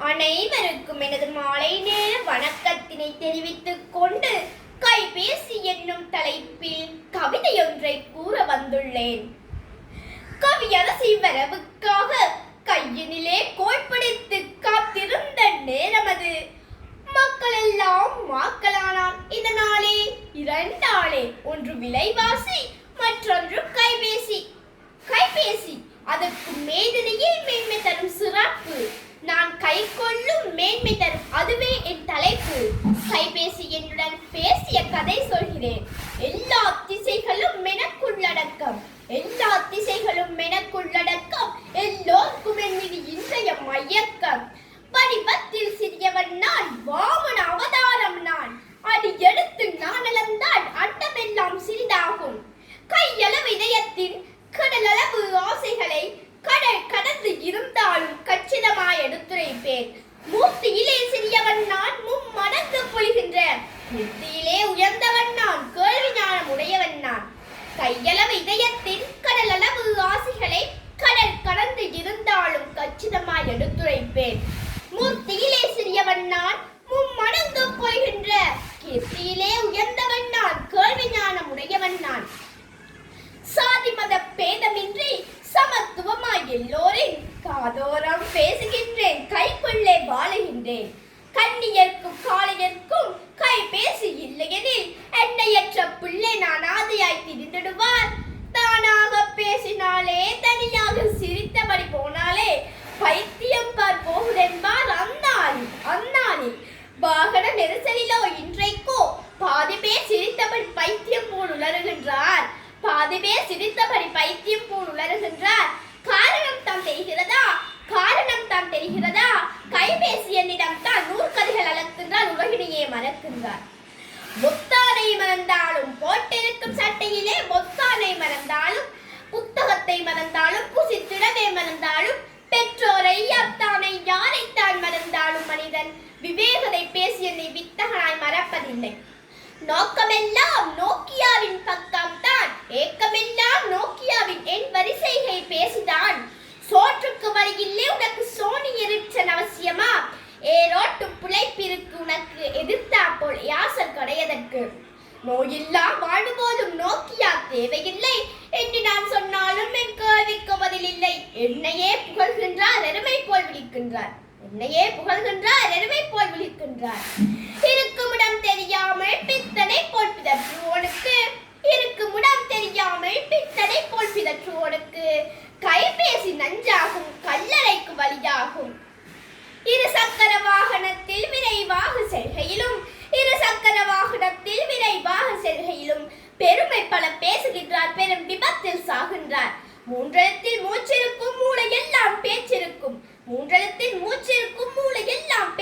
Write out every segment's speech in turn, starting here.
அனைவருக்கும் எனது மாலை நேர வணக்கத்தினை தெரிவித்துக் கொண்டு கைபேசி என்னும் தலைப்பில் கவிதையொன்றை கூற வந்துள்ளேன். கவியரசி வரவுக்காக கையினிலே கோய்பிடித்து காத்திருந்த நேரமது. மக்கள் எல்லாம் மாக்களானான் இதனாலே இரண்டாளே, ஒன்று விலைவாசி, மற்றொன்று கைபேசி. கைபேசி அதற்கு மேதினையே மேன்மை தரும் சிறப்பு. நான் கை கொள்ளும் மேன்மை தரும் அதுவே என் தலைப்பு. கைபேசி என்னுடன் பேசிய கதை சொல்கிறேன். எல்லா திசைகளும் எனக்குள்ளடக்கம், எல்லா திசைகளும் எனக்குள்ளடக்கம். எல்லோருக்கும் என் மீது இன்றைய மயக்கம். வடிவத்தில் சிறியவன் நான், வாமன அவதாரம் நான். அடி எடுத்து நான் அளந்தால் அண்டமெல்லாம் சிறிதாகும். கையளவு இதயத்தின் கடலளவு ஆசைகளை கடல் கடந்து இருந்தாலும் கச்சிதமாய் எடுத்துரைப்பேன். மூர்த்தியிலே சிறியவன் நான், மும்மடங்கு பொழிகின்ற புத்தியிலே உயர்ந்தவன் நான், கேள்வி ஞானம் உடையவன் நான். கையளவு இதயத்தின் கடலளவு ஆசைகளை கடல் கடந்து இருந்தாலும் கச்சிதமாய் எடுத்துரைப்பேன். மூர்த்தியிலே சிறியவன் நான், மும்மடங்கு பொழிகின்ற கீர்த்தியிலே உயர்ந்தவன் நான், கேள்வி ஞானம் உடையவன் நான். சாதி மத பேதமின்றி சமத்துவமாய் எல்லோரின் காதோரம் பேசுகின்றேன், கைக்குள்ளே வாழுகின்றேன். கண்ணியர்க்கும் காளையர்க்கும் கைபேசி இல்லையெனில் எண்ணையற்ற பிள்ளை நான் ஆதியாய் திரிந்திடுவார். தானாக பேசினாலே, தனியாக சிரித்தபடி போனாலே பைத்தியம் பார் போகுதென்பார் அந்நாளில். வாகன நெரிசலிலோ இன்றைக்கோ பாதி பேர் சிரித்தபடி பைத்தியம் போல் உணர்கின்றார், பாதி பேர் சிரித்தபடி பைத்தியம் போல் உணர்கின்றார். காரணம் தான் தெரிகிறதா? கைபேசி என்னிடம் தான் 100 கதைகள் அளக்கின்றார், உலகினையே மறக்கின்றார். பொத்தானை மறந்தாலும், போட்டிருக்கும் சட்டையிலே பொத்தானை மறந்தாலும், புத்தகத்தை மறந்தாலும், புசித்திடவே மறந்தாலும், பெற்றோரை அத்தானை யாரைத்தான் மறந்தாலும் மனிதன் விவேகத்தை பேசி என்னை வித்தகனாய் மறப்பதில்லை. நோக்கமெல்லாம் நோக்கியாவின் பக்கம் தான், ஏக்கமெல்லாம் நோக்கியாவின் என் வரிசைகை பேசிதான். சோற்றுக்கு வழியில்லே உனக்கு சோனி எரிச்சன் அவசியமா? ஏரோட்டு பிழைப்பிற்கு உனக்கு எதிர்த்தா போல் யாசல் கடையதற்கு. நோயில்லா வாழ்வோதும் நோக்கியா தேவையில்லை என்று நான் சொன்னாலும் என் கேள்விக்கு பதில் இல்லை. என்னையே புகழ்கின்றார், எருமை போல் விழிக்கின்றார். இருக்குமிடம் தெரியாமல் பித்தனை போல் பிதற்றுவோனுக்கு, இருக்குமிடம் தெரியாமல் பித்தனை போல் பிதற்றுவோனுக்கு கைபேசி நஞ்சாகும், கல்லறைக்கு வழியாகும். இரு சக்கர வாகனத்தில் விரைவாக செல்கையிலும் பெருமை பல பேசுகின்றார், பெரும் விபத்தில் சாகின்றார். மூன்றெழுத்தில் மூச்சிருக்கும் மூளை எல்லாம்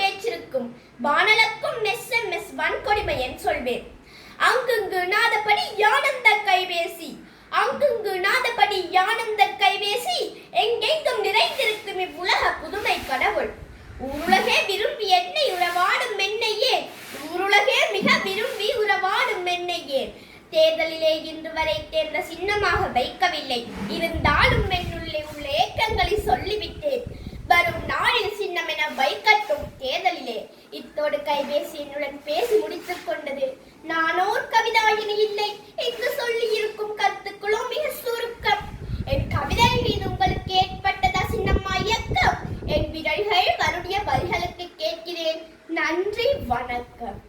பேச்சிருக்கும், வானலக்கும் SMS வன்கொடுமை என் சொல்வேன். அங்குங்கு நாதபடி யானந்த கைபேசி, எங்கெங்கும் நிறைந்திருக்கும் இவ்வுலக புதுமை கடவுள். ஊருலகே விரும்பி என்னை உறவாடும் மென்னையே, ஊருலகே மிக விரும்பி உறவாடும் மென்னையே. தேர்தலிலே இன்று வரை தேர்ந்த சின்னமாக வைக்கவில்லை, இருந்தாலும் என்னுள்ளே உள்ள ஏக்கங்களை சொல்லிவிட்டேன். வரும் நாளில் சின்னம் என வைக்கட்டும் தேர்தலிலே. இத்தோடு கைபேசி என்னுடன் பேசி முடித்துக் கொண்டது. நானோர் கவிதாயினி இல்லை, இங்கு சொல்லி இருக்கும் கருத்துக்களோ மிக சுருக்கம். என் கவிதை மீது உங்களுக்கு ஏற்பட்டதா சின்னம்மா இயக்கம்? என் விரல்கள் வருடைய வரிகளுக்கு கேட்கிறேன். நன்றி, வணக்கம்.